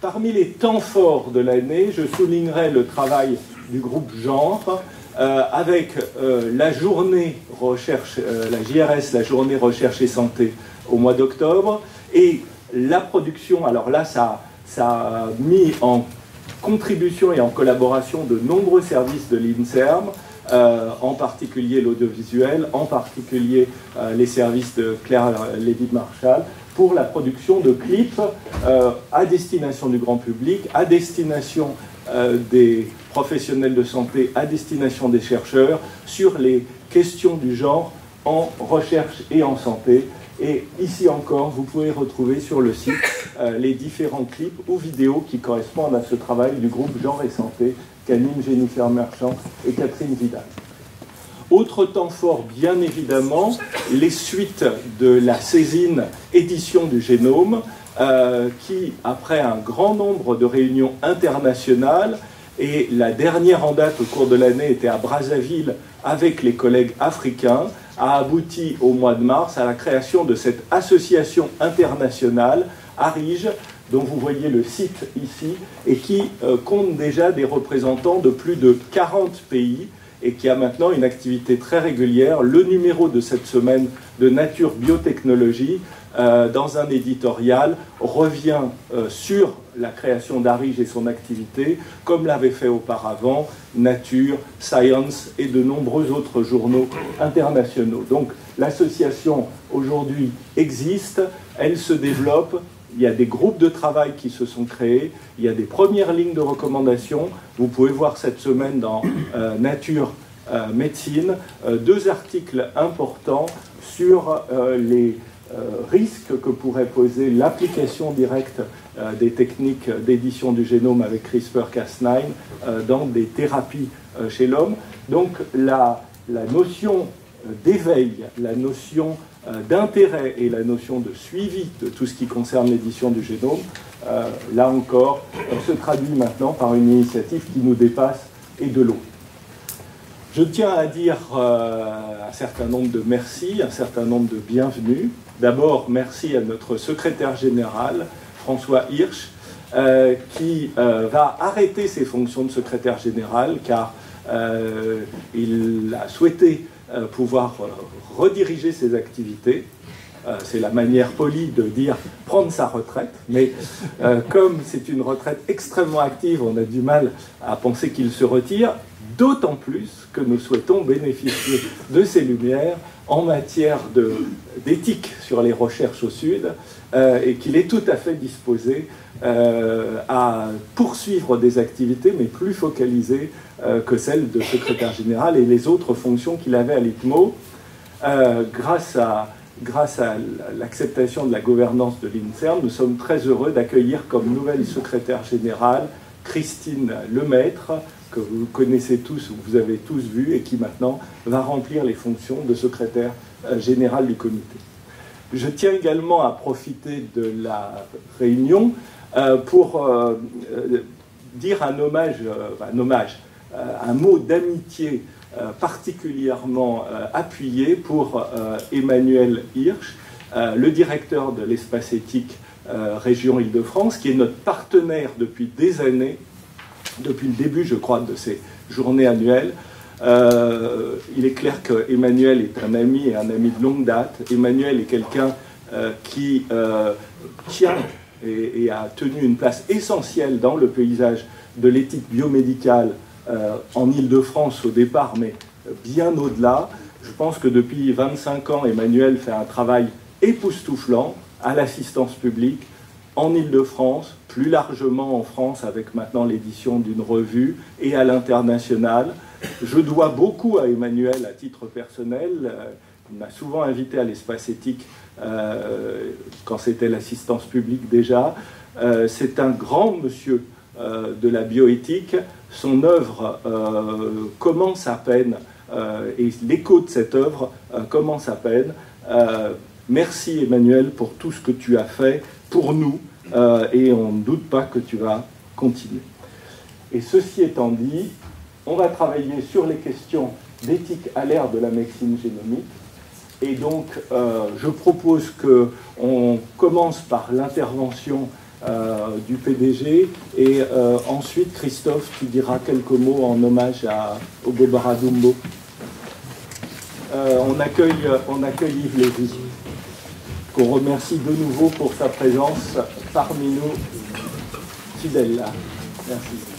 parmi les temps forts de l'année, je soulignerai le travail du groupe Genre, avec la journée recherche, la JRS, la journée recherche et santé au mois d'octobre, et la production, alors là ça a mis en contribution et en collaboration de nombreux services de l'INSERM, en particulier l'audiovisuel, en particulier les services de Claire Lévy-Marchal, pour la production de clips à destination du grand public, à destination des professionnels de santé, à destination des chercheurs, sur les questions du genre en recherche et en santé. Et ici encore, vous pouvez retrouver sur le site les différents clips ou vidéos qui correspondent à ce travail du groupe Genre et Santé qu'animent Jennifer Merchant et Catherine Vidal. Autre temps fort, bien évidemment, les suites de la saisine édition du génome, qui, après un grand nombre de réunions internationales, et la dernière en date au cours de l'année était à Brazzaville avec les collègues africains, a abouti au mois de mars à la création de cette association internationale, ARIGE, dont vous voyez le site ici, et qui compte déjà des représentants de plus de 40 pays, et qui a maintenant une activité très régulière. Le numéro de cette semaine de Nature Biotechnologie, dans un éditorial, revient sur la création d'ARIGE et son activité, comme l'avait fait auparavant Nature, Science et de nombreux autres journaux internationaux. Donc l'association aujourd'hui existe, elle se développe. Il y a des groupes de travail qui se sont créés, il y a des premières lignes de recommandation. Vous pouvez voir cette semaine dans Nature Médecine 2 articles importants sur les risques que pourrait poser l'application directe des techniques d'édition du génome avec CRISPR-Cas9 dans des thérapies chez l'homme. Donc la notion d'éveil, la notion d'intérêt et la notion de suivi de tout ce qui concerne l'édition du génome, là encore, se traduit maintenant par une initiative qui nous dépasse et de loin. Je tiens à dire un certain nombre de merci, un certain nombre de bienvenus. D'abord, merci à notre secrétaire général, François Hirsch, qui va arrêter ses fonctions de secrétaire général, car il a souhaité pouvoir rediriger ses activités. C'est la manière polie de dire prendre sa retraite, mais comme c'est une retraite extrêmement active, on a du mal à penser qu'il se retire, d'autant plus que nous souhaitons bénéficier de ses lumières en matière d'éthique sur les recherches au Sud, et qu'il est tout à fait disposé à poursuivre des activités, mais plus focalisées que celles de secrétaire général et les autres fonctions qu'il avait à l'ITMO. Grâce à l'acceptation de la gouvernance de l'INSERM, nous sommes très heureux d'accueillir comme nouvelle secrétaire générale Christine Lemaître, que vous connaissez tous, ou vous avez tous vu, et qui maintenant va remplir les fonctions de secrétaire général du comité. Je tiens également à profiter de la réunion pour dire un mot d'amitié particulièrement appuyé pour Emmanuel Hirsch, le directeur de l'espace éthique région Île-de-France, qui est notre partenaire depuis des années, depuis le début, je crois, de ces journées annuelles. Il est clair qu'Emmanuel est un ami, et un ami de longue date. Emmanuel est quelqu'un qui tient et a tenu une place essentielle dans le paysage de l'éthique biomédicale en Île-de-France au départ, mais bien au-delà. Je pense que depuis 25 ans, Emmanuel fait un travail époustouflant à l'assistance publique en Île-de-France, plus largement en France avec maintenant l'édition d'une revue, et à l'international. Je dois beaucoup à Emmanuel à titre personnel. Il m'a souvent invité à l'espace éthique quand c'était l'assistance publique déjà. C'est un grand monsieur de la bioéthique. Son œuvre commence à peine, et l'écho de cette œuvre commence à peine. Merci Emmanuel pour tout ce que tu as fait pour nous, et on ne doute pas que tu vas continuer. Et ceci étant dit, on va travailler sur les questions d'éthique à l'ère de la médecine génomique. Et donc, je propose qu'on commence par l'intervention du PDG, et ensuite Christophe qui dira quelques mots en hommage au Bobara Dumbo. On accueille Yves Lévy, qu'on remercie de nouveau pour sa présence parmi nous, fidèle là. Merci.